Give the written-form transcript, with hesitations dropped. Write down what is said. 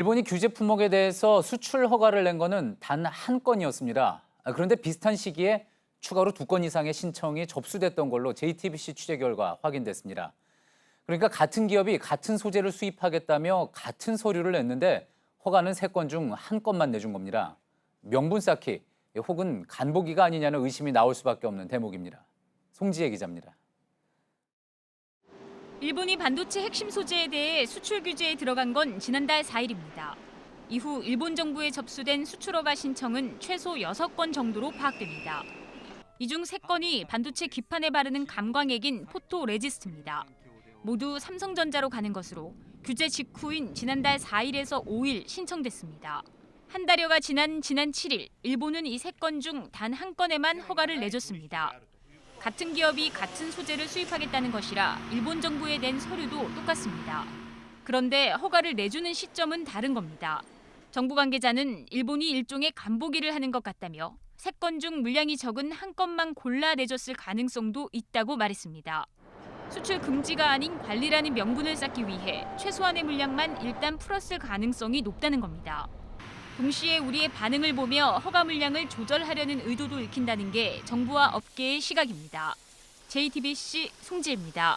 일본이 규제 품목에 대해서 수출 허가를 낸 것은 단 한 건이었습니다. 그런데 비슷한 시기에 추가로 2건 이상의 신청이 접수됐던 걸로 JTBC 취재 결과 확인됐습니다. 그러니까 같은 기업이 같은 소재를 수입하겠다며 같은 서류를 냈는데 허가는 3건 중 1건만 내준 겁니다. 명분 쌓기 혹은 간보기가 아니냐는 의심이 나올 수밖에 없는 대목입니다. 송지혜 기자입니다. 일본이 반도체 핵심 소재에 대해 수출 규제에 들어간 건 지난달 4일입니다. 이후 일본 정부에 접수된 수출 허가 신청은 최소 6건 정도로 파악됩니다. 이 중 3건이 반도체 기판에 바르는 감광액인 포토레지스트입니다. 모두 삼성전자로 가는 것으로 규제 직후인 지난달 4일에서 5일 신청됐습니다. 한 달여가 지난 7일, 일본은 이 3건 중 단 1건에만 허가를 내줬습니다. 같은 기업이 같은 소재를 수입하겠다는 것이라 일본 정부에 낸 서류도 똑같습니다. 그런데 허가를 내주는 시점은 다른 겁니다. 정부 관계자는 일본이 일종의 간보기를 하는 것 같다며 3건 중 물량이 적은 1건만 골라 내줬을 가능성도 있다고 말했습니다. 수출 금지가 아닌 관리라는 명분을 쌓기 위해 최소한의 물량만 일단 풀었을 가능성이 높다는 겁니다. 동시에 우리의 반응을 보며 허가 물량을 조절하려는 의도도 읽힌다는 게 정부와 업계의 시각입니다. JTBC 송지혜입니다.